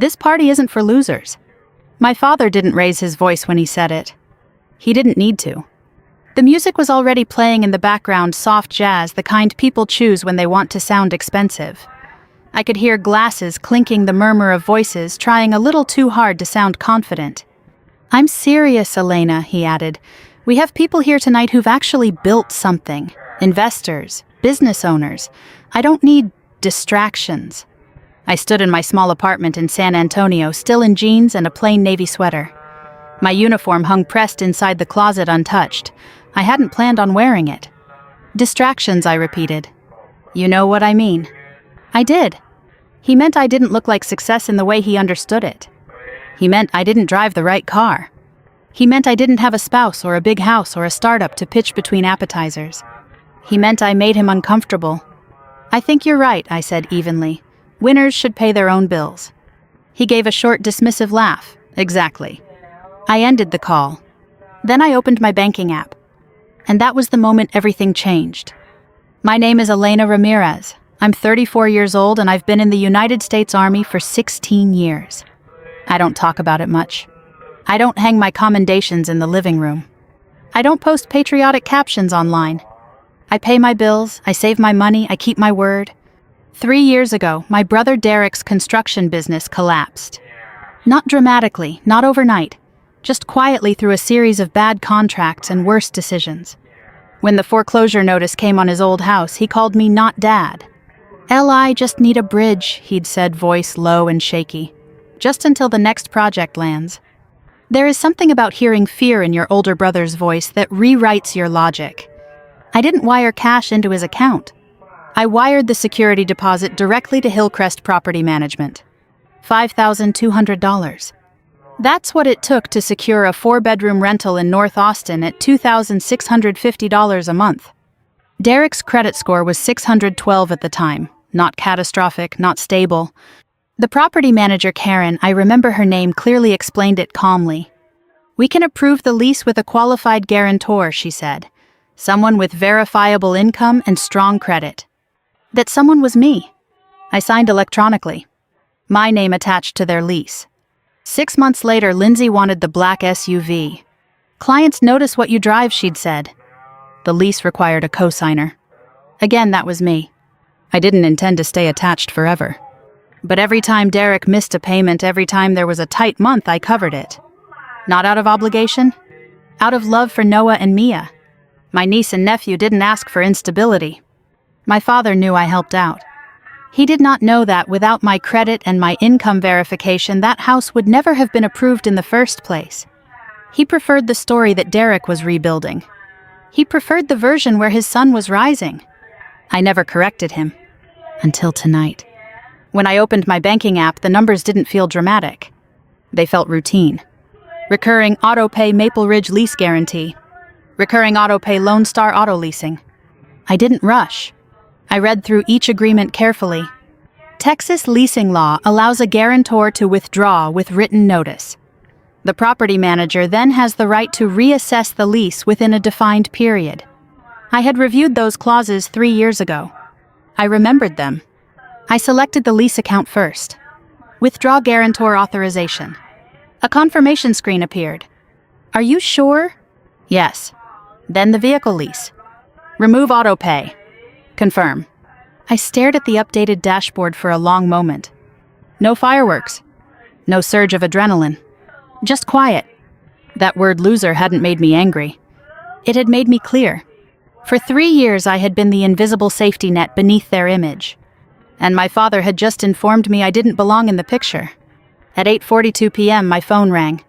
This party isn't for losers. My father didn't raise his voice when he said it. He didn't need to. The music was already playing in the background, soft jazz, the kind people choose when they want to sound expensive. I could hear glasses clinking, the murmur of voices trying a little too hard to sound confident. "I'm serious, Elena," he added. "We have people here tonight who've actually built something. Investors, business owners. I don't need distractions." I stood in my small apartment in San Antonio, still in jeans and a plain navy sweater. My uniform hung pressed inside the closet untouched. I hadn't planned on wearing it. "Distractions," I repeated. "You know what I mean." I did. He meant I didn't look like success in the way he understood it. He meant I didn't drive the right car. He meant I didn't have a spouse or a big house or a startup to pitch between appetizers. He meant I made him uncomfortable. "I think you're right," I said evenly. "Winners should pay their own bills." He gave a short, dismissive laugh. "Exactly." I ended the call. Then I opened my banking app. And that was the moment everything changed. My name is Elena Ramirez. I'm 34 years old and I've been in the United States Army for 16 years. I don't talk about it much. I don't hang my commendations in the living room. I don't post patriotic captions online. I pay my bills, I save my money, I keep my word. 3 years ago, my brother Derek's construction business collapsed. Not dramatically, not overnight, just quietly through a series of bad contracts and worse decisions. When the foreclosure notice came on his old house, he called me not Dad. "I just need a bridge," he'd said, voice low and shaky. "Just until the next project lands." There is something about hearing fear in your older brother's voice that rewrites your logic. I didn't wire cash into his account. I wired the security deposit directly to Hillcrest Property Management. $5,200. That's what it took to secure a 4-bedroom rental in North Austin at $2,650 a month. Derek's credit score was 612 at the time. Not catastrophic, not stable. The property manager, Karen, I remember her name, clearly explained it calmly. "We can approve the lease with a qualified guarantor," she said. "Someone with verifiable income and strong credit." That someone was me. I signed electronically. My name attached to their lease. 6 months later, Lindsay wanted the black SUV. "Clients notice what you drive," she'd said. The lease required a co-signer. Again, that was me. I didn't intend to stay attached forever. But every time Derek missed a payment, every time there was a tight month, I covered it. Not out of obligation. Out of love for Noah and Mia. My niece and nephew didn't ask for instability. My father knew I helped out. He did not know that without my credit and my income verification, that house would never have been approved in the first place. He preferred the story that Derek was rebuilding. He preferred the version where his son was rising. I never corrected him. Until tonight. When I opened my banking app, the numbers didn't feel dramatic. They felt routine. Recurring auto-pay Maple Ridge lease guarantee. Recurring auto-pay Lone Star auto leasing. I didn't rush. I read through each agreement carefully. Texas leasing law allows a guarantor to withdraw with written notice. The property manager then has the right to reassess the lease within a defined period. I had reviewed those clauses 3 years ago. I remembered them. I selected the lease account first. Withdraw guarantor authorization. A confirmation screen appeared. "Are you sure?" "Yes." Then the vehicle lease. "Remove auto pay." "Confirm." I stared at the updated dashboard for a long moment. No fireworks. No surge of adrenaline. Just quiet. That word loser hadn't made me angry. It had made me clear. For 3 years I had been the invisible safety net beneath their image. And my father had just informed me I didn't belong in the picture. At 8:42 p.m. my phone rang.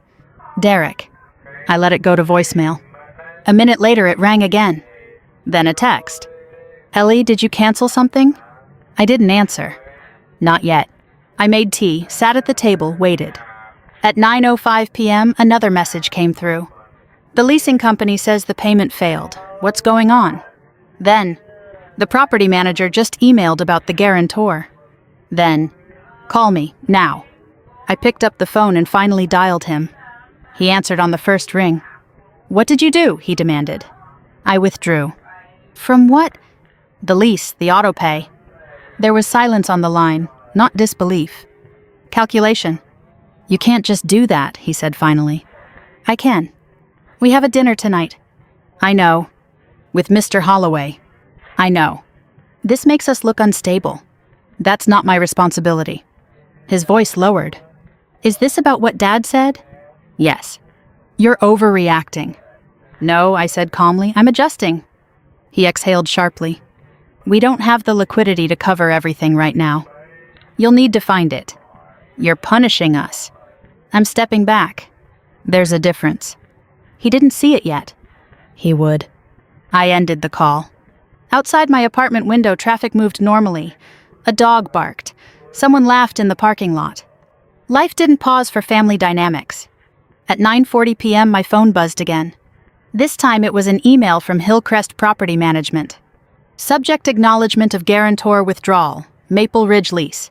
Derek. I let it go to voicemail. A minute later it rang again. Then a text. "Ellie, did you cancel something?" I didn't answer. Not yet. I made tea, sat at the table, waited. At 9:05 p.m. another message came through. "The leasing company says the payment failed. What's going on?" Then, "The property manager just emailed about the guarantor." Then, "Call me, now." I picked up the phone and finally dialed him. He answered on the first ring. "What did you do?" he demanded. I withdrew. "From what?" "The lease, the auto pay." There was silence on the line, not disbelief. Calculation. You can't just do that, he said finally. I can. We have a dinner tonight. I know. With Mr. Holloway. I know. This makes us look unstable. That's not my responsibility. His voice lowered. Is this about what Dad said? Yes. You're overreacting. No, I said calmly, I'm adjusting. He exhaled sharply. We don't have the liquidity to cover everything right now. You'll need to find it. You're punishing us. I'm stepping back. There's a difference. He didn't see it yet. He would. I ended the call. Outside my apartment window, traffic moved normally. A dog barked. Someone laughed in the parking lot. Life didn't pause for family dynamics. At 9:40 p.m., my phone buzzed again. This time it was an email from Hillcrest Property Management. Subject acknowledgement of guarantor withdrawal, Maple Ridge lease.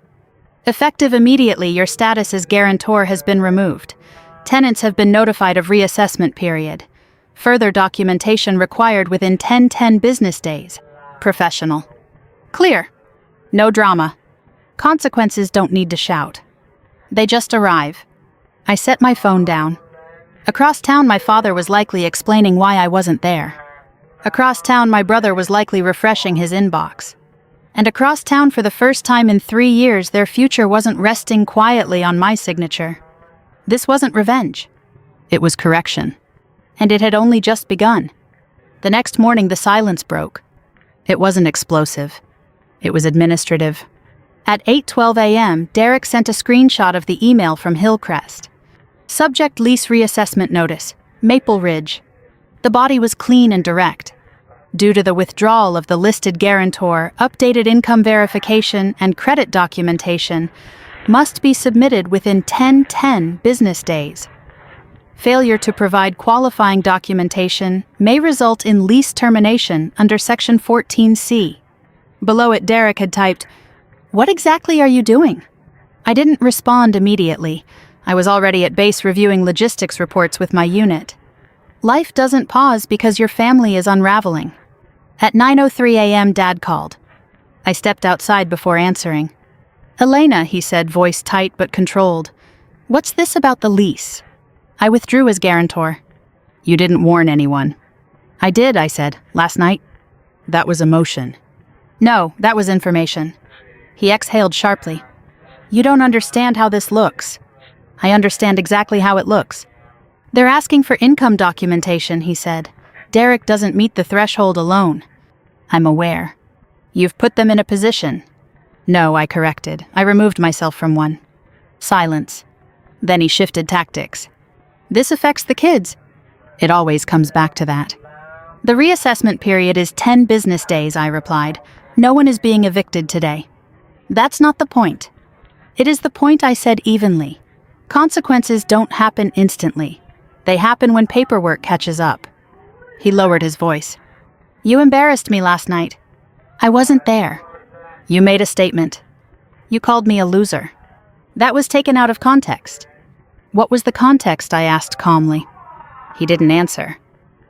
Effective immediately, your status as guarantor has been removed. Tenants have been notified of reassessment period. Further documentation required within 10 business days. Professional. Clear. No drama. Consequences don't need to shout. They just arrive. I set my phone down. Across town, my father was likely explaining why I wasn't there. Across town, my brother was likely refreshing his inbox. And across town, for the first time in 3 years, their future wasn't resting quietly on my signature. This wasn't revenge. It was correction. And it had only just begun. The next morning, the silence broke. It wasn't explosive. It was administrative. At 8:12 a.m., Derek sent a screenshot of the email from Hillcrest. Subject lease reassessment notice, Maple Ridge. The body was clean and direct. Due to the withdrawal of the listed guarantor, updated income verification and credit documentation must be submitted within 10 business days. Failure to provide qualifying documentation may result in lease termination under Section 14C. Below it, Derek had typed, "What exactly are you doing?" I didn't respond immediately. I was already at base reviewing logistics reports with my unit. Life doesn't pause because your family is unraveling. At 9:03 a.m., Dad called. I stepped outside before answering. "Elena," he said, voice tight but controlled. "What's this about the lease?" I withdrew as guarantor. "You didn't warn anyone." "I did," I said, "last night." "That was emotion." "No, that was information." He exhaled sharply. "You don't understand how this looks." "I understand exactly how it looks." "They're asking for income documentation," he said. "Derek doesn't meet the threshold alone." "I'm aware." "You've put them in a position." "No," I corrected. I removed myself from one. Silence. Then he shifted tactics. "This affects the kids." "It always comes back to that." "The reassessment period is 10 business days," I replied. "No one is being evicted today." "That's not the point." "It is the point I said evenly. Consequences don't happen instantly. They happen when paperwork catches up." He lowered his voice. "You embarrassed me last night." "I wasn't there." "You made a statement." "You called me a loser." "That was taken out of context." "What was the context?" I asked calmly. He didn't answer.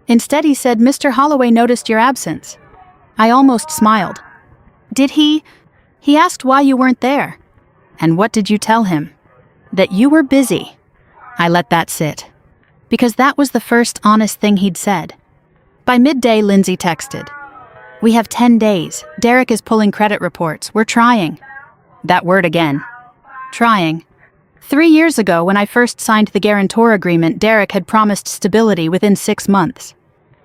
Instead, he said, "Mr. Holloway noticed your absence." I almost smiled. "Did he?" He asked why you weren't there. "And what did you tell him?" "That you were busy." I let that sit. Because that was the first honest thing he'd said. By midday, Lindsay texted. "We have 10 days. Derek is pulling credit reports. We're trying." That word again. Trying. 3 years ago, when I first signed the guarantor agreement, Derek had promised stability within 6 months.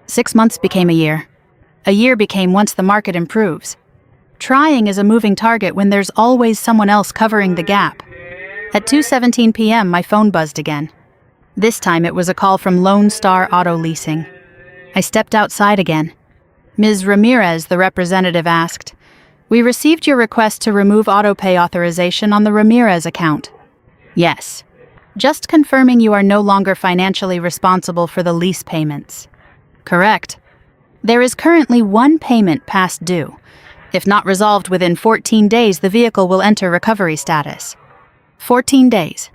6 months became a year. A year became once the market improves. Trying is a moving target when there's always someone else covering the gap. At 2:17 p.m., my phone buzzed again. This time it was a call from Lone Star Auto Leasing. I stepped outside again. Ms. Ramirez, the representative, asked, "We received your request to remove autopay authorization on the Ramirez account." "Yes." "Just confirming you are no longer financially responsible for the lease payments." "Correct." "There is currently one payment past due. If not resolved within 14 days, the vehicle will enter recovery status." 14 days.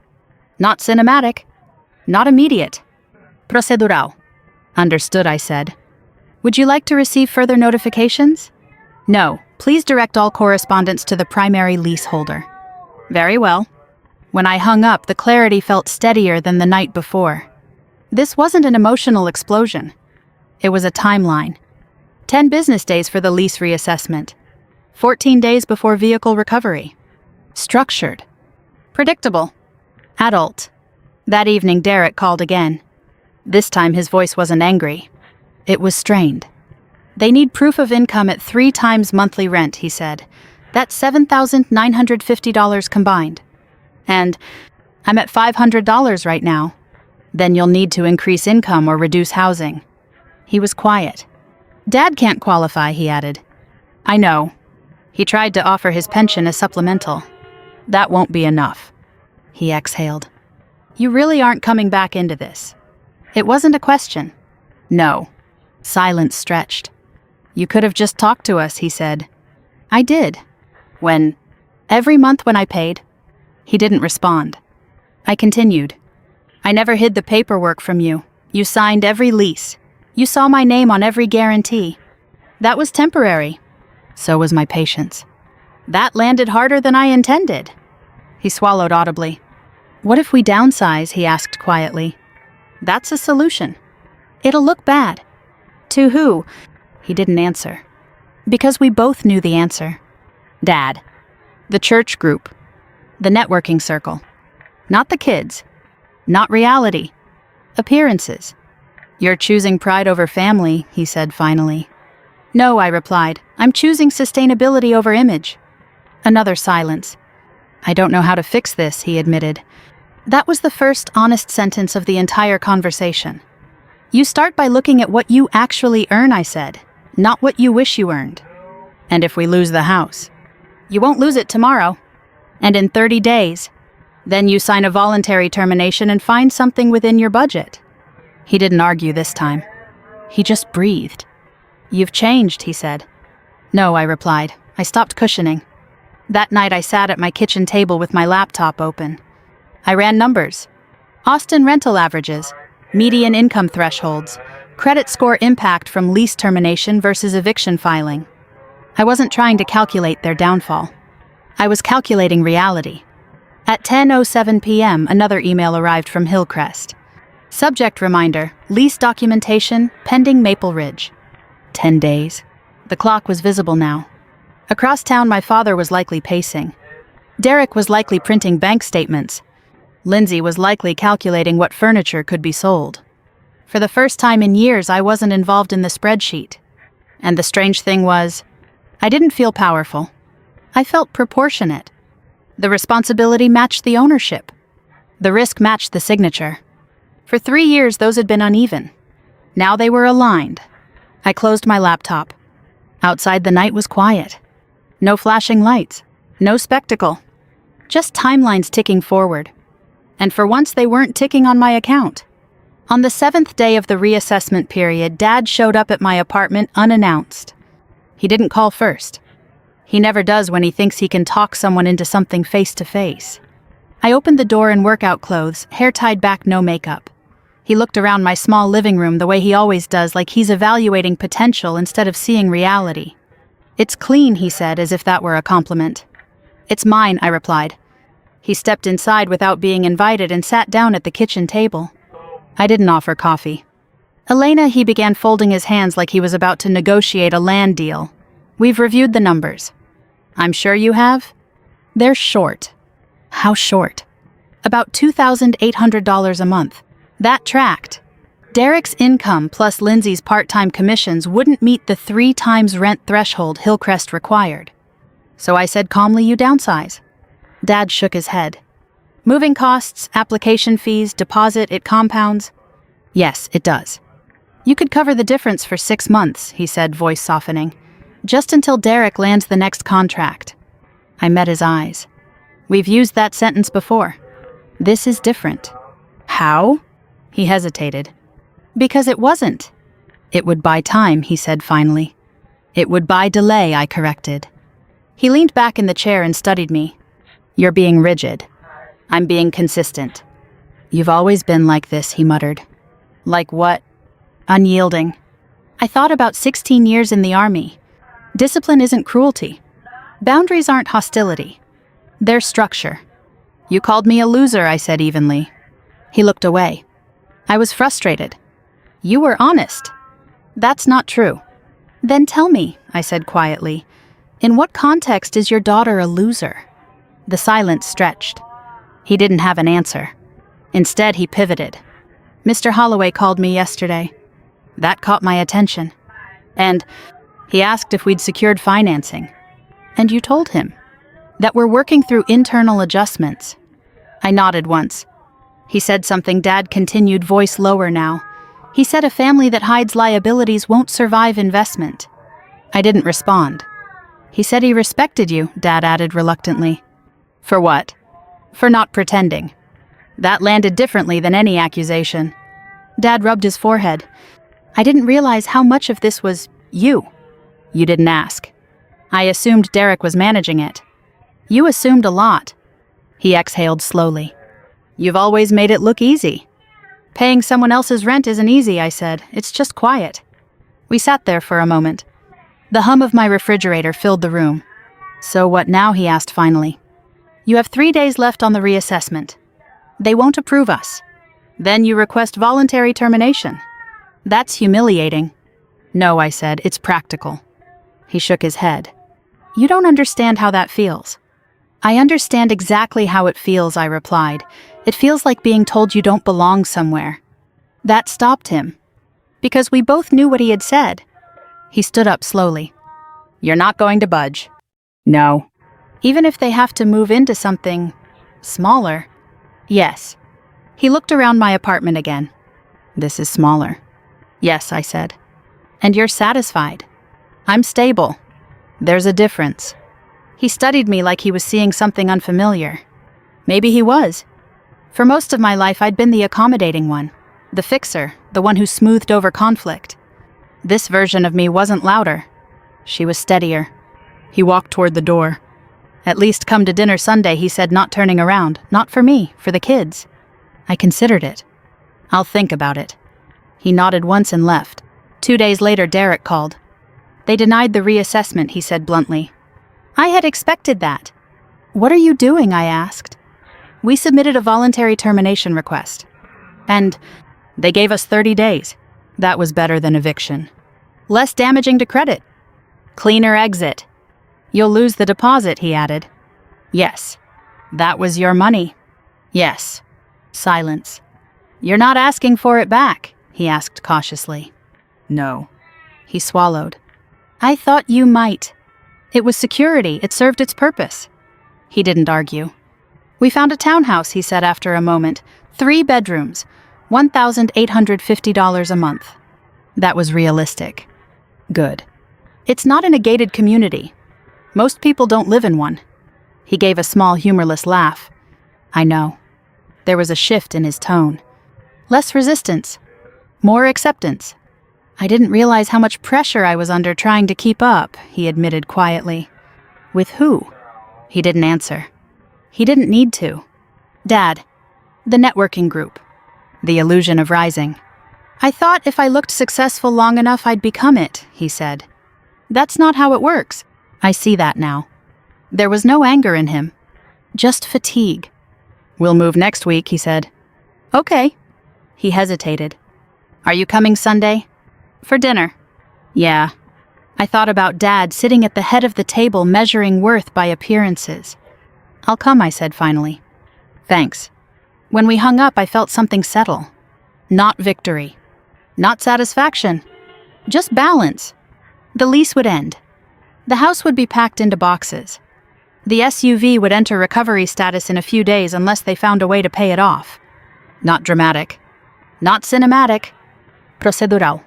Not cinematic. Not immediate. Procedural. "Understood," I said. "Would you like to receive further notifications?" "No. Please direct all correspondence to the primary leaseholder." "Very well." When I hung up, the clarity felt steadier than the night before. This wasn't an emotional explosion. It was a timeline. 10 business days for the lease reassessment. 14 days before vehicle recovery. Structured. Predictable. Adult. That evening, Derek called again. This time his voice wasn't angry. It was strained. They need proof of income at 3 times monthly rent, he said. That's $7,950 combined. And I'm at $500 right now. Then you'll need to increase income or reduce housing. He was quiet. Dad can't qualify, he added. I know. He tried to offer his pension as supplemental. That won't be enough. He exhaled. You really aren't coming back into this. It wasn't a question. No. Silence stretched. You could have just talked to us, he said. I did. When? Every month when I paid. He didn't respond. I continued. I never hid the paperwork from you. You signed every lease. You saw my name on every guarantee. That was temporary. So was my patience. That landed harder than I intended. He swallowed audibly. What if we downsize, he asked quietly. That's a solution. It'll look bad. To who? He didn't answer. Because we both knew the answer. Dad. The church group. The networking circle. Not the kids. Not reality. Appearances. You're choosing pride over family, he said finally. No, I replied. I'm choosing sustainability over image. Another silence. I don't know how to fix this, he admitted. That was the first honest sentence of the entire conversation. You start by looking at what you actually earn, I said, not what you wish you earned. And if we lose the house? You won't lose it tomorrow. And in 30 days. Then you sign a voluntary termination and find something within your budget. He didn't argue this time. He just breathed. You've changed, he said. No, I replied. I stopped cushioning. That night I sat at my kitchen table with my laptop open. I ran numbers. Austin rental averages, median income thresholds, credit score impact from lease termination versus eviction filing. I wasn't trying to calculate their downfall. I was calculating reality. At 10:07 p.m., another email arrived from Hillcrest. Subject reminder, lease documentation, pending Maple Ridge. 10 days. The clock was visible now. Across town, my father was likely pacing. Derek was likely printing bank statements. Lindsay was likely calculating what furniture could be sold. For the first time in years, I wasn't involved in the spreadsheet. And the strange thing was, I didn't feel powerful. I felt proportionate. The responsibility matched the ownership. The risk matched the signature. For 3 years, those had been uneven. Now they were aligned. I closed my laptop. Outside, the night was quiet. No flashing lights. No spectacle. Just timelines ticking forward. And for once, they weren't ticking on my account. On the 7th day of the reassessment period, Dad showed up at my apartment unannounced. He didn't call first. He never does when he thinks he can talk someone into something face to face. I opened the door in workout clothes, hair tied back, no makeup. He looked around my small living room the way he always does, like he's evaluating potential instead of seeing reality. It's clean, he said, as if that were a compliment. It's mine, I replied. He stepped inside without being invited and sat down at the kitchen table. I didn't offer coffee. Elena, he began, folding his hands like he was about to negotiate a land deal. We've reviewed the numbers. I'm sure you have? They're short. How short? About $2,800 a month. That tracked. Derek's income plus Lindsay's part-time commissions wouldn't meet the 3 times rent threshold Hillcrest required. So I said calmly, you downsize. Dad shook his head. Moving costs, application fees, deposit, it compounds. Yes, it does. You could cover the difference for 6 months, he said, voice softening. Just until Derek lands the next contract. I met his eyes. We've used that sentence before. This is different. How? He hesitated. Because it wasn't. It would buy time, he said finally. It would buy delay, I corrected. He leaned back in the chair and studied me. You're being rigid. I'm being consistent. You've always been like this, he muttered. Like what? Unyielding. I thought about 16 years in the army. Discipline isn't cruelty. Boundaries aren't hostility. They're structure. You called me a loser, I said evenly. He looked away. I was frustrated. You were honest. That's not true. Then tell me, I said quietly, in what context is your daughter a loser? The silence stretched. He didn't have an answer. Instead, he pivoted. Mr. Holloway called me yesterday. That caught my attention. And he asked if we'd secured financing. And you told him that we're working through internal adjustments. I nodded once. He said something. Dad continued, voice lower now. He said a family that hides liabilities won't survive investment. I didn't respond. He said he respected you, Dad added reluctantly. For what? For not pretending. That landed differently than any accusation. Dad rubbed his forehead. I didn't realize how much of this was you. You didn't ask. I assumed Derek was managing it. You assumed a lot. He exhaled slowly. You've always made it look easy. Paying someone else's rent isn't easy, I said. It's just quiet. We sat there for a moment. The hum of my refrigerator filled the room. So what now, he asked finally. You have 3 days left on the reassessment. They won't approve us. Then you request voluntary termination. That's humiliating. No, I said, it's practical. He shook his head. You don't understand how that feels. I understand exactly how it feels, I replied. It feels like being told you don't belong somewhere. That stopped him. Because we both knew what he had said. He stood up slowly. You're not going to budge. No. Even if they have to move into something smaller? Yes. He looked around my apartment again. This is smaller. Yes, I said. And you're satisfied. I'm stable. There's a difference. He studied me like he was seeing something unfamiliar. Maybe he was. For most of my life, I'd been the accommodating one, the fixer, the one who smoothed over conflict. This version of me wasn't louder. She was steadier. He walked toward the door. At least come to dinner Sunday, he said, not turning around. Not for me, for the kids. I considered it. I'll think about it. He nodded once and left. 2 days later, Derek called. They denied the reassessment, he said bluntly. I had expected that. What are you doing, I asked. We submitted a voluntary termination request. And they gave us 30 days. That was better than eviction. Less damaging to credit. Cleaner exit. You'll lose the deposit, he added. Yes. That was your money. Yes. Silence. You're not asking for it back, he asked cautiously. No. He swallowed. I thought you might. It was security. It served its purpose. He didn't argue. We found a townhouse, he said after a moment. 3 bedrooms. $1,850 a month. That was realistic. Good. It's not in a gated community. Most people don't live in one. He gave a small, humorless laugh. I know. There was a shift in his tone. Less resistance. More acceptance. I didn't realize how much pressure I was under trying to keep up, he admitted quietly. With who? He didn't answer. He didn't need to. Dad. The networking group. The illusion of rising. I thought if I looked successful long enough I'd become it, he said. That's not how it works. I see that now. There was no anger in him. Just fatigue. We'll move next week, he said. Okay. He hesitated. Are you coming Sunday? For dinner. Yeah. I thought about Dad sitting at the head of the table measuring worth by appearances. I'll come, I said finally. Thanks. When we hung up, I felt something settle. Not victory. Not satisfaction. Just balance. The lease would end. The house would be packed into boxes. The SUV would enter recovery status in a few days unless they found a way to pay it off. Not dramatic. Not cinematic. Procedural.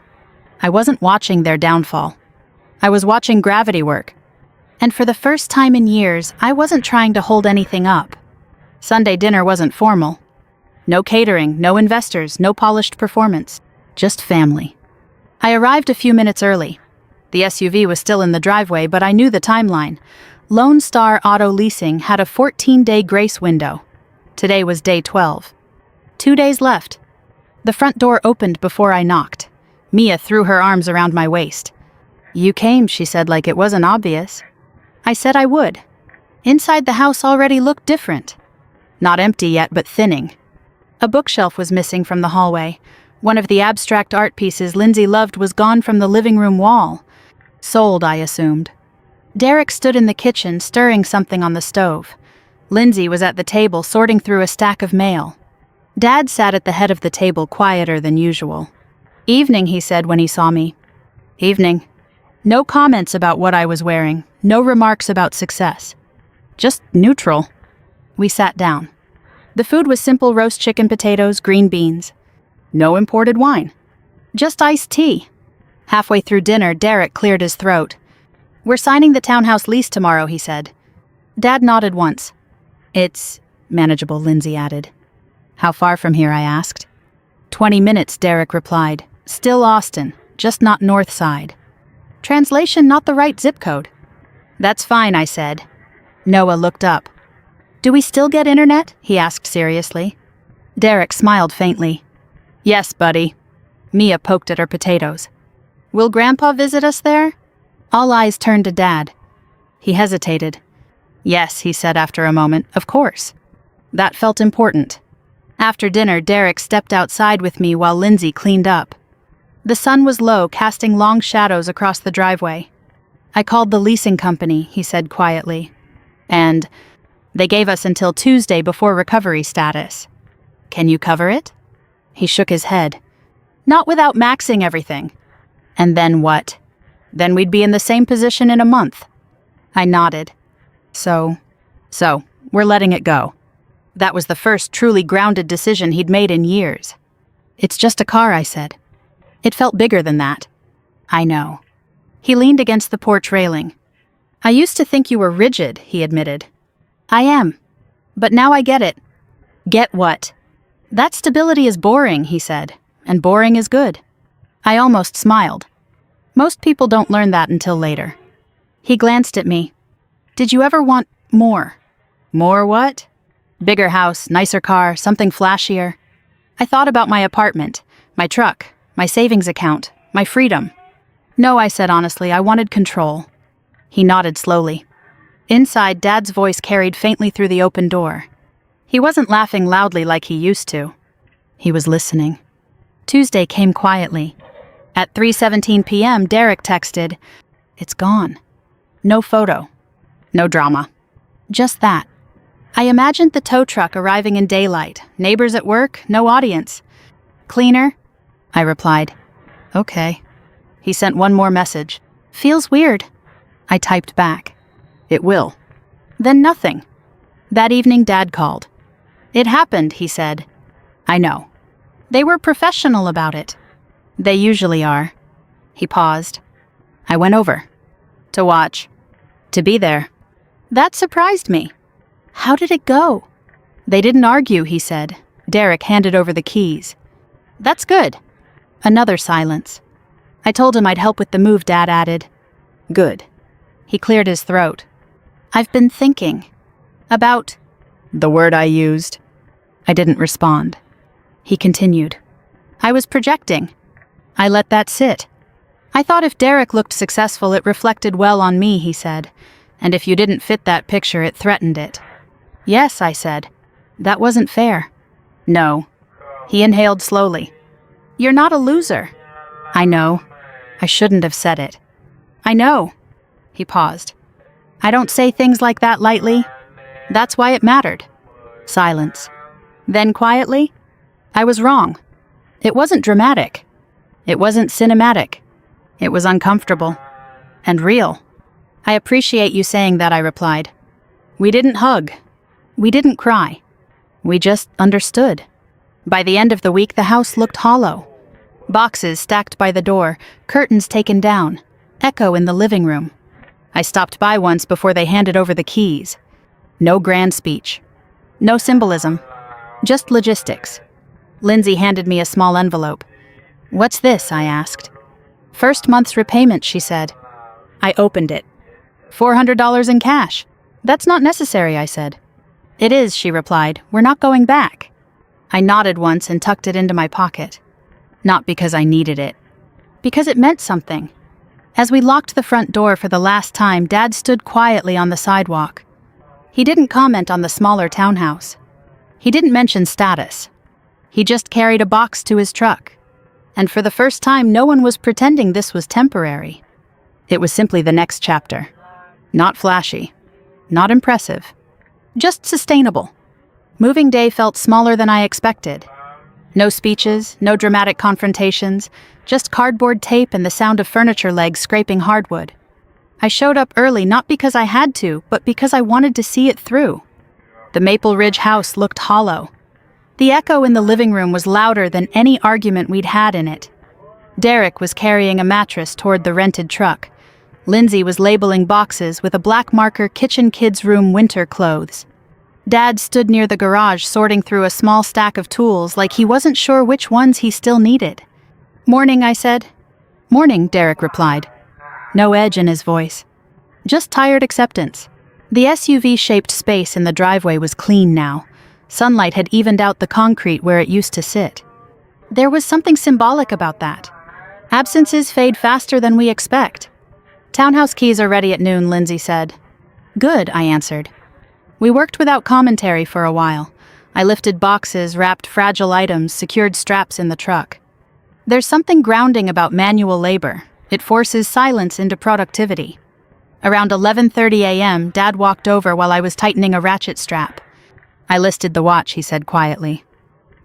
I wasn't watching their downfall. I was watching gravity work. And for the first time in years, I wasn't trying to hold anything up. Sunday dinner wasn't formal. No catering, no investors, no polished performance. Just family. I arrived a few minutes early. The SUV was still in the driveway, but I knew the timeline. Lone Star Auto Leasing had a 14-day grace window. Today was day 12. 2 days left. The front door opened before I knocked. Mia threw her arms around my waist. You came, she said like it wasn't obvious. I said I would. Inside the house already looked different. Not empty yet, but thinning. A bookshelf was missing from the hallway. One of the abstract art pieces Lindsay loved was gone from the living room wall. Sold, I assumed. Derek stood in the kitchen, stirring something on the stove. Lindsay was at the table, sorting through a stack of mail. Dad sat at the head of the table, quieter than usual. "Evening," he said when he saw me. "Evening." No comments about what I was wearing, no remarks about success. Just neutral. We sat down. The food was simple roast chicken, potatoes, green beans. No imported wine. Just iced tea. Halfway through dinner, Derek cleared his throat. "We're signing the townhouse lease tomorrow," he said. Dad nodded once. "It's manageable," Lindsay added. "How far from here?" I asked. 20 minutes, Derek replied. "Still Austin, just not north side." Translation: not the right zip code. "That's fine," I said. Noah looked up. "Do we still get internet?" he asked seriously. Derek smiled faintly. "Yes, buddy." Mia poked at her potatoes. "Will Grandpa visit us there?" All eyes turned to Dad. He hesitated. "Yes," he said after a moment, "of course." That felt important. After dinner, Derek stepped outside with me while Lindsay cleaned up. The sun was low, casting long shadows across the driveway. "I called the leasing company," he said quietly. "And they gave us until Tuesday before recovery status. Can you cover it?" He shook his head. "Not without maxing everything." "And then what?" "Then we'd be in the same position in a month." I nodded. So, we're letting it go." That was the first truly grounded decision he'd made in years. "It's just a car," I said. It felt bigger than that. "I know." He leaned against the porch railing. "I used to think you were rigid," he admitted. "I am. But now I get it." "Get what?" "That stability is boring," he said. "And boring is good." I almost smiled. Most people don't learn that until later. He glanced at me. "Did you ever want more?" "More what?" "Bigger house, nicer car, something flashier." I thought about my apartment, my truck, my savings account, my freedom. "No," I said honestly, "I wanted control." He nodded slowly. Inside, Dad's voice carried faintly through the open door. He wasn't laughing loudly like he used to. He was listening. Tuesday came quietly. At 3:17 p.m., Derek texted, "It's gone." No photo. No drama. Just that. I imagined the tow truck arriving in daylight, neighbors at work, no audience. "Cleaner?" I replied. "Okay." He sent one more message. "Feels weird." I typed back. "It will." Then nothing. That evening, Dad called. "It happened," he said. "I know." They were professional about it. They usually are. He paused. I went over. To watch. To be there. That surprised me. "How did it go?" "They didn't argue," he said. Derek handed over the keys. "That's good." Another silence. I told him I'd help with the move, Dad added. "Good." He cleared his throat. "I've been thinking." "About?" "The word I used." I didn't respond. He continued. "I was projecting. I let that sit. I thought if Derek looked successful, it reflected well on me," he said. "And if you didn't fit that picture, it threatened it." "Yes," I said. "That wasn't fair." "No." He inhaled slowly. "You're not a loser." "I know. I shouldn't have said it." "I know." He paused. "I don't say things like that lightly. That's why it mattered." Silence. Then quietly, "I was wrong. It wasn't dramatic. It wasn't cinematic. It was uncomfortable. And real." "I appreciate you saying that," I replied. We didn't hug. We didn't cry. We just understood. By the end of the week, the house looked hollow. Boxes stacked by the door, curtains taken down, echo in the living room. I stopped by once before they handed over the keys. No grand speech. No symbolism. Just logistics. Lindsay handed me a small envelope. "What's this?" I asked. "First month's repayment," she said. I opened it. $400 in cash. "That's not necessary," I said. "It is," she replied. "We're not going back." I nodded once and tucked it into my pocket. Not because I needed it. Because it meant something. As we locked the front door for the last time, Dad stood quietly on the sidewalk. He didn't comment on the smaller townhouse. He didn't mention status. He just carried a box to his truck. And for the first time, no one was pretending this was temporary. It was simply the next chapter. Not flashy. Not impressive. Just sustainable. Moving day felt smaller than I expected. No speeches, no dramatic confrontations, just cardboard tape and the sound of furniture legs scraping hardwood. I showed up early not because I had to, but because I wanted to see it through. The Maple Ridge house looked hollow. The echo in the living room was louder than any argument we'd had in it. Derek was carrying a mattress toward the rented truck. Lindsay was labeling boxes with a black marker kitchen kids' room winter clothes. Dad stood near the garage sorting through a small stack of tools like he wasn't sure which ones he still needed. "Morning," I said. "Morning," Derek replied. No edge in his voice. Just tired acceptance. The SUV-shaped space in the driveway was clean now. Sunlight had evened out the concrete where it used to sit. There was something symbolic about that. Absences fade faster than we expect. "Townhouse keys are ready at noon," Lindsay said. "Good," I answered. We worked without commentary for a while. I lifted boxes, wrapped fragile items, secured straps in the truck. There's something grounding about manual labor. It forces silence into productivity. Around 11:30 a.m., Dad walked over while I was tightening a ratchet strap. "I listed the watch," he said quietly.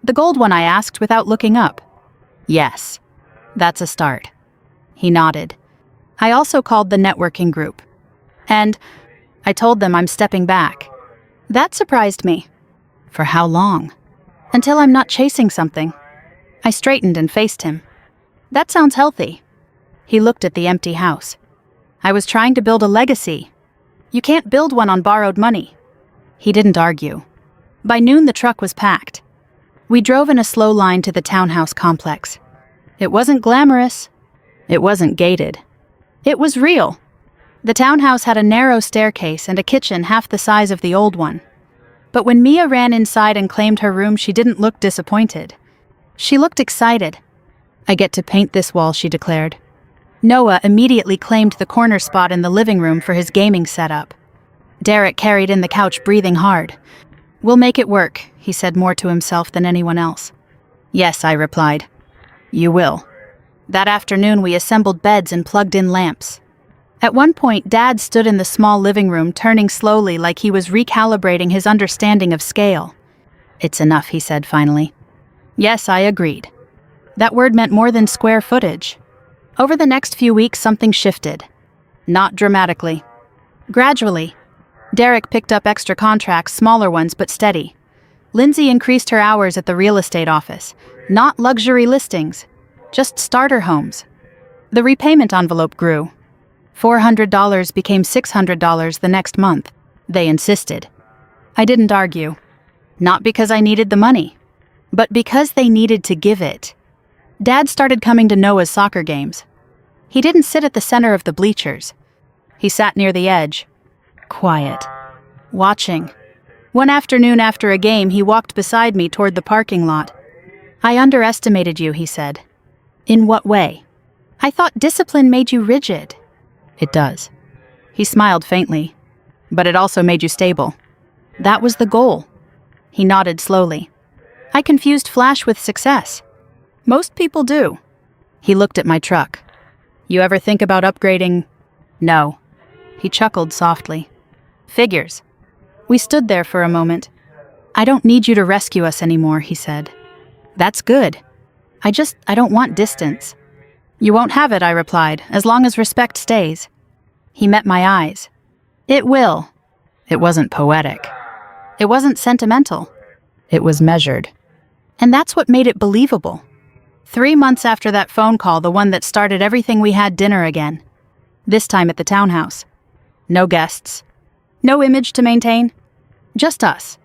"The gold one?" I asked without looking up. "Yes. That's a start." He nodded. "I also called the networking group. And I told them I'm stepping back." That surprised me. "For how long?" "Until I'm not chasing something." I straightened and faced him. "That sounds healthy." He looked at the empty house. "I was trying to build a legacy. You can't build one on borrowed money." He didn't argue. By noon, the truck was packed. We drove in a slow line to the townhouse complex. It wasn't glamorous. It wasn't gated. It was real. The townhouse had a narrow staircase and a kitchen half the size of the old one. But when Mia ran inside and claimed her room, she didn't look disappointed. She looked excited. "I get to paint this wall," she declared. Noah immediately claimed the corner spot in the living room for his gaming setup. Derek carried in the couch, breathing hard. "We'll make it work," he said, more to himself than anyone else. "Yes," I replied. "You will." That afternoon, we assembled beds and plugged in lamps. At one point, Dad stood in the small living room, turning slowly like he was recalibrating his understanding of scale. "It's enough," he said finally. Yes, I agreed. That word meant more than square footage. Over the next few weeks, something shifted. Not dramatically. Gradually. Derek picked up extra contracts, smaller ones but steady. Lindsay increased her hours at the real estate office. Not luxury listings, just starter homes. The repayment envelope grew. $400 became $600 the next month. They insisted. I didn't argue. Not because I needed the money, but because they needed to give it. Dad started coming to Noah's soccer games. He didn't sit at the center of the bleachers. He sat near the edge. Quiet. Watching. One afternoon after a game, he walked beside me toward the parking lot. "I underestimated you," he said. "In what way?" "I thought discipline made you rigid." "It does." He smiled faintly. "But it also made you stable." "That was the goal." He nodded slowly. "I confused flash with success." "Most people do." He looked at my truck. "You ever think about upgrading?" "No." He chuckled softly. "Figures." We stood there for a moment. "I don't need you to rescue us anymore," he said. "That's good. I don't want distance." "You won't have it," I replied, "as long as respect stays." He met my eyes. "It will." It wasn't poetic. It wasn't sentimental. It was measured. And that's what made it believable. 3 months after that phone call, the one that started everything, we had dinner again. This time at the townhouse. No guests. No image to maintain. Just us.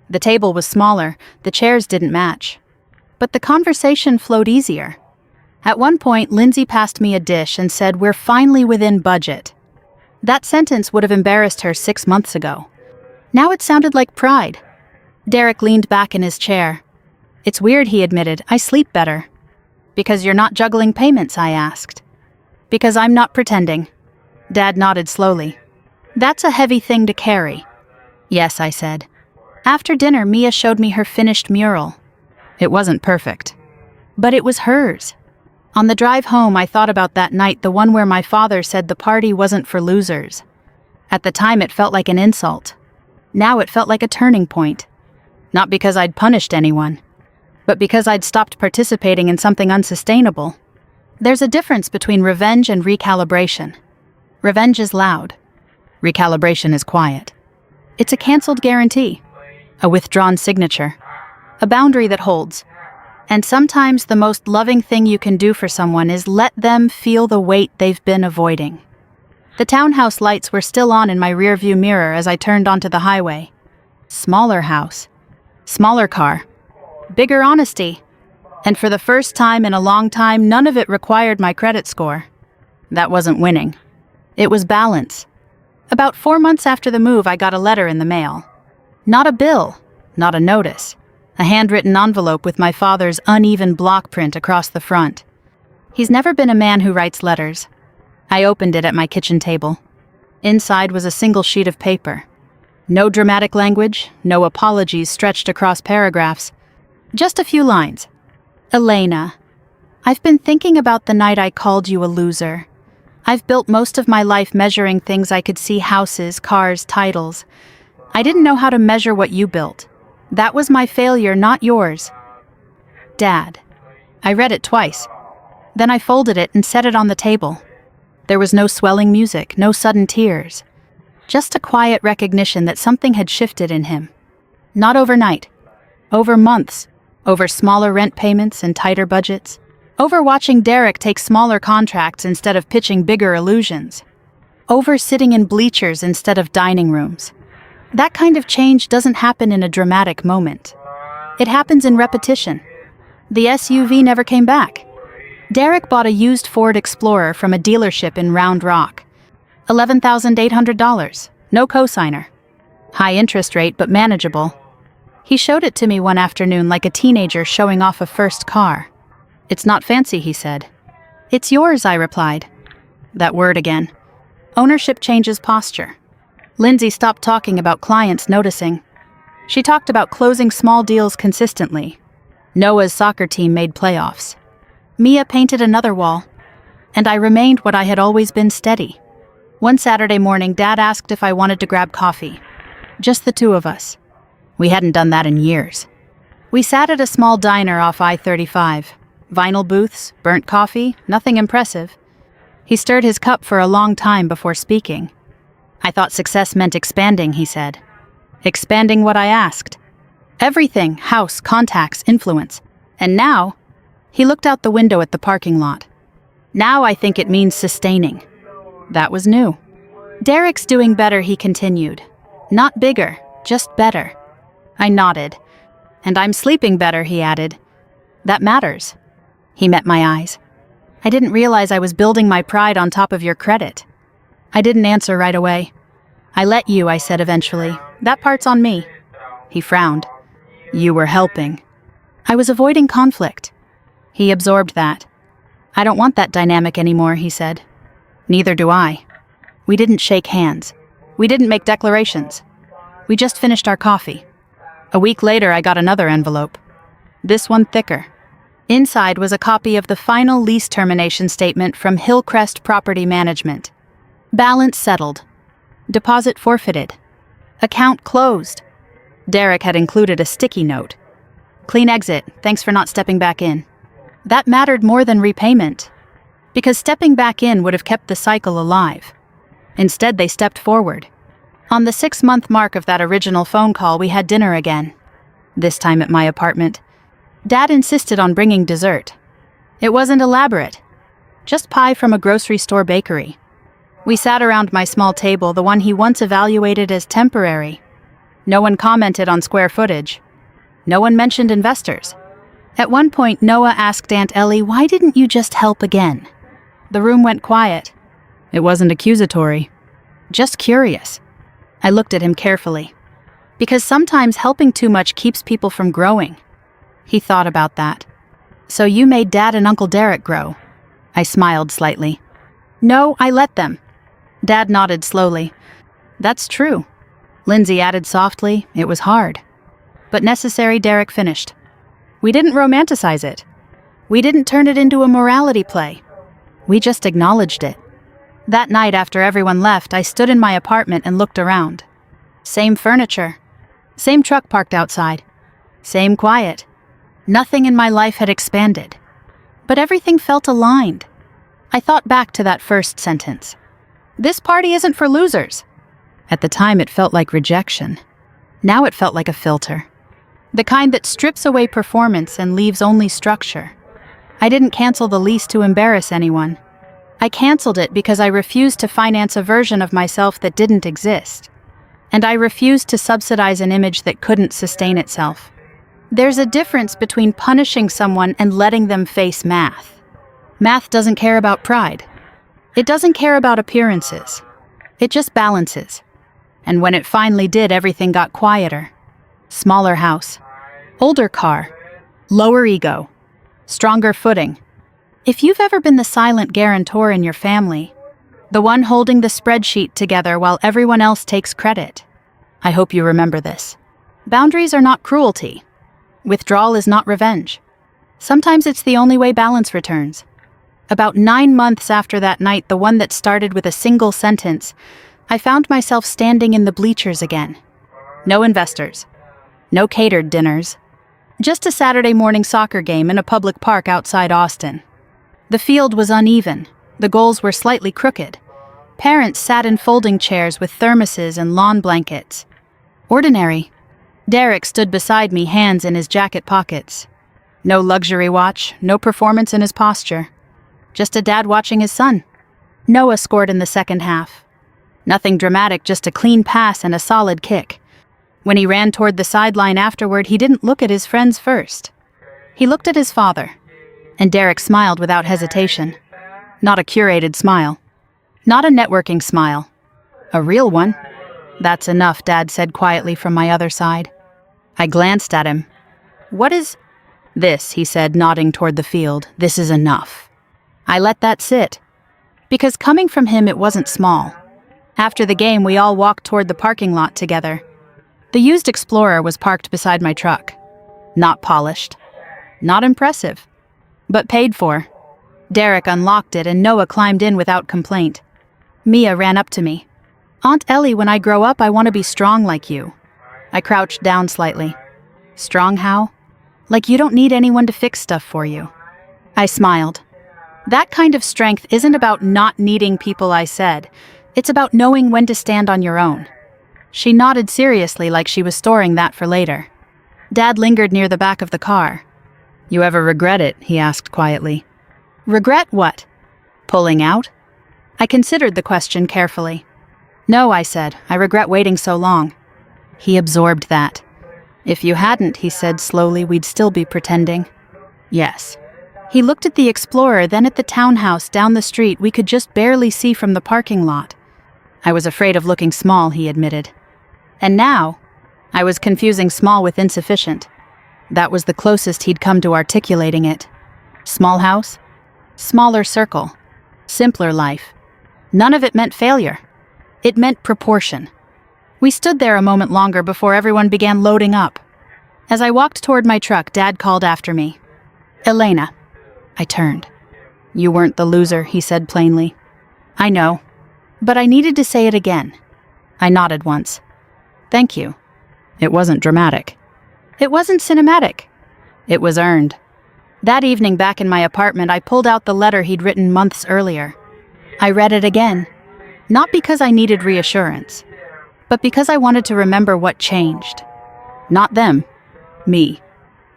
The table was smaller, the chairs didn't match. But the conversation flowed easier. At one point, Lindsay passed me a dish and said, "We're finally within budget." That sentence would have embarrassed her 6 months ago. Now it sounded like pride. Derek leaned back in his chair. "It's weird," he admitted. "I sleep better." "Because you're not juggling payments?" I asked. "Because I'm not pretending." Dad nodded slowly. "That's a heavy thing to carry." "Yes," I said. After dinner, Mia showed me her finished mural. It wasn't perfect, but it was hers. On the drive home, I thought about that night, the one where my father said the party wasn't for losers. At the time, it felt like an insult. Now it felt like a turning point. Not because I'd punished anyone, but because I'd stopped participating in something unsustainable. There's a difference between revenge and recalibration. Revenge is loud. Recalibration is quiet. It's a canceled guarantee, a withdrawn signature, a boundary that holds. And sometimes the most loving thing you can do for someone is let them feel the weight they've been avoiding. The townhouse lights were still on in my rearview mirror as I turned onto the highway. Smaller house, smaller car, bigger honesty. And for the first time in a long time, none of it required my credit score. That wasn't winning. It was balance. About 4 months after the move, I got a letter in the mail. Not a bill, not a notice. A handwritten envelope with my father's uneven block print across the front. He's never been a man who writes letters. I opened it at my kitchen table. Inside was a single sheet of paper. No dramatic language, no apologies stretched across paragraphs. Just a few lines. Elena, I've been thinking about the night I called you a loser. I've built most of my life measuring things I could see: houses, cars, titles. I didn't know how to measure what you built. That was my failure, not yours. Dad. I read it twice. Then I folded it and set it on the table. There was no swelling music, no sudden tears. Just a quiet recognition that something had shifted in him. Not overnight. Over months. Over smaller rent payments and tighter budgets. Over watching Derek take smaller contracts instead of pitching bigger illusions. Over sitting in bleachers instead of dining rooms. That kind of change doesn't happen in a dramatic moment. It happens in repetition. The SUV never came back. Derek bought a used Ford Explorer from a dealership in Round Rock. $11,800. No cosigner. High interest rate, but manageable. He showed it to me one afternoon like a teenager showing off a first car. It's not fancy, he said. It's yours, I replied. That word again. Ownership changes posture. Lindsay stopped talking about clients noticing. She talked about closing small deals consistently. Noah's soccer team made playoffs. Mia painted another wall. And I remained what I had always been: steady. One Saturday morning, Dad asked if I wanted to grab coffee. Just the two of us. We hadn't done that in years. We sat at a small diner off I-35. Vinyl booths, burnt coffee, nothing impressive. He stirred his cup for a long time before speaking. I thought success meant expanding, he said. Expanding what I asked. Everything: house, contacts, influence. And now, he looked out the window at the parking lot. Now I think it means sustaining. That was new. Derek's doing better, he continued. Not bigger, just better. I nodded. And I'm sleeping better, he added. That matters. He met my eyes. I didn't realize I was building my pride on top of your credit. I didn't answer right away. I let you, I said eventually. That part's on me. He frowned. You were helping. I was avoiding conflict. He absorbed that. I don't want that dynamic anymore, he said. Neither do I. We didn't shake hands. We didn't make declarations. We just finished our coffee. A week later, I got another envelope. This one thicker. Inside was a copy of the final lease termination statement from Hillcrest Property Management. Balance settled. Deposit forfeited. Account closed. Derek had included a sticky note. Clean exit, thanks for not stepping back in. That mattered more than repayment, because stepping back in would have kept the cycle alive. Instead, they stepped forward. On the 6-month mark of that original phone call, we had dinner again. This time at my apartment. Dad insisted on bringing dessert. It wasn't elaborate. Just pie from a grocery store bakery. We sat around my small table, the one he once evaluated as temporary. No one commented on square footage. No one mentioned investors. At one point, Noah asked Aunt Ellie, "Why didn't you just help again?" The room went quiet. It wasn't accusatory. Just curious. I looked at him carefully. Because sometimes helping too much keeps people from growing. He thought about that. So you made Dad and Uncle Derek grow. I smiled slightly. No, I let them. Dad nodded slowly. That's true. Lindsay added softly, it was hard. but necessary, Derek finished. We didn't romanticize it. We didn't turn it into a morality play. We just acknowledged it. That night after everyone left, I stood in my apartment and looked around. Same furniture. Same truck parked outside. Same quiet. Nothing in my life had expanded. But everything felt aligned. I thought back to that first sentence. This party isn't for losers. At the time it felt like rejection. Now it felt like a filter. The kind that strips away performance and leaves only structure. I didn't cancel the lease to embarrass anyone. I canceled it because I refused to finance a version of myself that didn't exist. And I refused to subsidize an image that couldn't sustain itself. There's a difference between punishing someone and letting them face math. Math doesn't care about pride. It doesn't care about appearances. It just balances. And when it finally did, everything got quieter. Smaller house. Older car. Lower ego. Stronger footing. If you've ever been the silent guarantor in your family, the one holding the spreadsheet together while everyone else takes credit, I hope you remember this. Boundaries are not cruelty. Withdrawal is not revenge. Sometimes it's the only way balance returns. About 9 months after that night, the one that started with a single sentence, I found myself standing in the bleachers again. No investors. No catered dinners. Just a Saturday morning soccer game in a public park outside Austin. The field was uneven. The goals were slightly crooked. Parents sat in folding chairs with thermoses and lawn blankets. Ordinary. Derek stood beside me, hands in his jacket pockets. No luxury watch, no performance in his posture. Just a dad watching his son. Noah scored in the second half. Nothing dramatic, just a clean pass and a solid kick. When he ran toward the sideline afterward, he didn't look at his friends first. He looked at his father. And Derek smiled without hesitation. Not a curated smile. Not a networking smile. A real one. That's enough, Dad said quietly from my other side. I glanced at him. What is this? He said, nodding toward the field. This is enough. I let that sit. Because coming from him, it wasn't small. After the game, we all walked toward the parking lot together. The used Explorer was parked beside my truck. Not polished. Not impressive. But paid for. Derek unlocked it and Noah climbed in without complaint. Mia ran up to me. Aunt Ellie, when I grow up, I want to be strong like you. I crouched down slightly. Strong how? Like you don't need anyone to fix stuff for you. I smiled. That kind of strength isn't about not needing people, I said. It's about knowing when to stand on your own. She nodded seriously like she was storing that for later. Dad lingered near the back of the car. You ever regret it? He asked quietly. Regret what? Pulling out? I considered the question carefully. No, I said. I regret waiting so long. He absorbed that. If you hadn't, he said slowly, we'd still be pretending. Yes. He looked at the Explorer, then at the townhouse down the street we could just barely see from the parking lot. I was afraid of looking small, he admitted. And now, I was confusing small with insufficient. That was the closest he'd come to articulating it. Small house, smaller circle, simpler life. None of it meant failure. It meant proportion. We stood there a moment longer before everyone began loading up. As I walked toward my truck, Dad called after me. Elena. I turned. You weren't the loser, he said plainly. I know. But I needed to say it again. I nodded once. Thank you. It wasn't dramatic. It wasn't cinematic. It was earned. That evening back in my apartment, I pulled out the letter he'd written months earlier. I read it again. Not because I needed reassurance, but because I wanted to remember what changed. Not them. Me.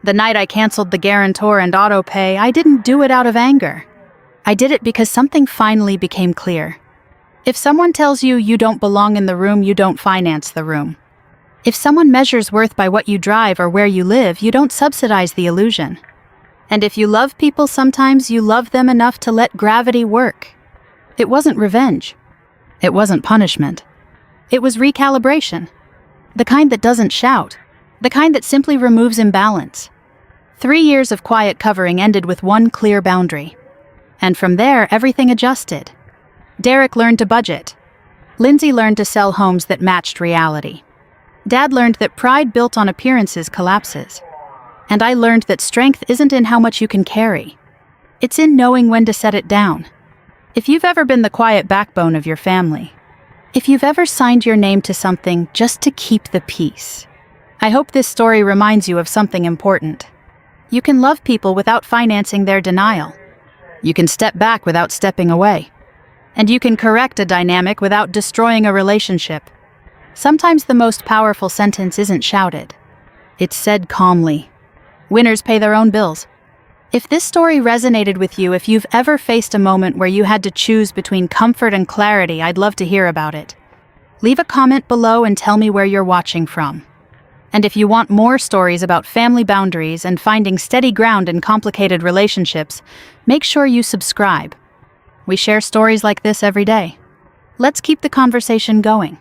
The night I canceled the guarantor and auto pay, I didn't do it out of anger. I did it because something finally became clear. If someone tells you you don't belong in the room, you don't finance the room. If someone measures worth by what you drive or where you live, you don't subsidize the illusion. And if you love people, sometimes you love them enough to let gravity work. It wasn't revenge. It wasn't punishment. It was recalibration. The kind that doesn't shout. The kind that simply removes imbalance. 3 years of quiet covering ended with one clear boundary. And from there, everything adjusted. Derek learned to budget. Lindsay learned to sell homes that matched reality. Dad learned that pride built on appearances collapses. And I learned that strength isn't in how much you can carry. It's in knowing when to set it down. If you've ever been the quiet backbone of your family, if you've ever signed your name to something just to keep the peace, I hope this story reminds you of something important. You can love people without financing their denial. You can step back without stepping away. And you can correct a dynamic without destroying a relationship. Sometimes the most powerful sentence isn't shouted. It's said calmly. Winners pay their own bills. If this story resonated with you, if you've ever faced a moment where you had to choose between comfort and clarity, I'd love to hear about it. Leave a comment below and tell me where you're watching from. And if you want more stories about family boundaries and finding steady ground in complicated relationships, make sure you subscribe. We share stories like this every day. Let's keep the conversation going.